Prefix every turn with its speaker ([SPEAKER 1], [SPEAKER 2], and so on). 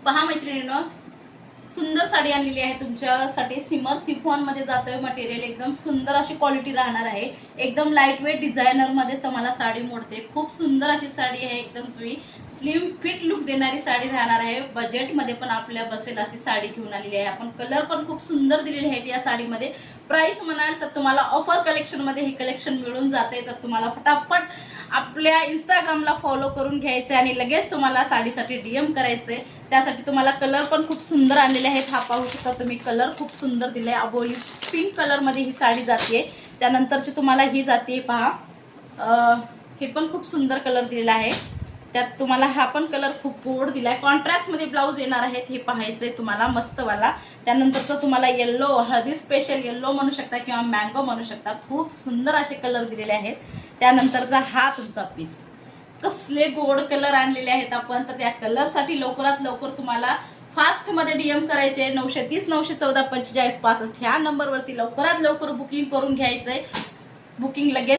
[SPEAKER 1] पहा मैत्रिणींनो, सुंदर साडी आणलेली आहे तुमच्यासाठी। सिमर सिफॉन मध्ये जातोय मटेरियल, एकदम सुंदर अशी क्वालिटी राहणार आहे। एकदम लाईट वेट डिझायनर मध्ये तुम्हाला साडी मोडते। खूप सुंदर अशी साडी आहे, एकदम तुम्ही स्लिम फिट लुक देणारी साडी राहणार आहे। बजेट मध्ये पण आपल्या बसेल अशी साडी घेऊन आलेली आहे आपण। कलर पण खूप सुंदर दिलेले आहेत या साडीमध्ये। प्राइस म्हणाल तर तुम्हाला ऑफर कलेक्शन मध्ये हे कलेक्शन मिळून जाते, तर तुम्हाला फटाफट आपल्या इंस्टाग्रामला फॉलो करून घ्यायचे आणि लगेच तुम्हाला साडीसाठी डीएम करायचे। त्यासाठी तुम्हाला कलर पण खूप सुंदर आणलेले आहेत। हा पाहू शकता तुम्ही, कलर खूप सुंदर दिले। अबोली पिंक कलर मध्ये ही साडी जाते। त्यानंतरची तुम्हाला ही जाते पहा, हे पण खूप सुंदर कलर दिलेला आहे। त्यात तुम्हाला हा पण कलर खूप गोड दिलाय। कॉन्ट्रास्ट मध्ये ब्लाउज येणार आहेत, हे पाहायचंय तुम्हाला मस्त वाला। त्यानंतरचं तुम्हाला येल्लो, हळदी स्पेशल येल्लो म्हणू शकता किंवा मँगो म्हणू शकता। खूप सुंदर असे कलर दिलेले आहेत। त्यानंतरचा हा तुमचा पीस, कसले गोड कलर आणलेले आहेत आपण। तर त्या कलरसाठी लवकरात लवकर तुम्हाला फास्ट मध्ये डीएम करायचे। 930 914 45 65 ह्या नंबरवरती लवकरात लवकर बुकिंग करून घ्यायचंय। बुकिंग लगेच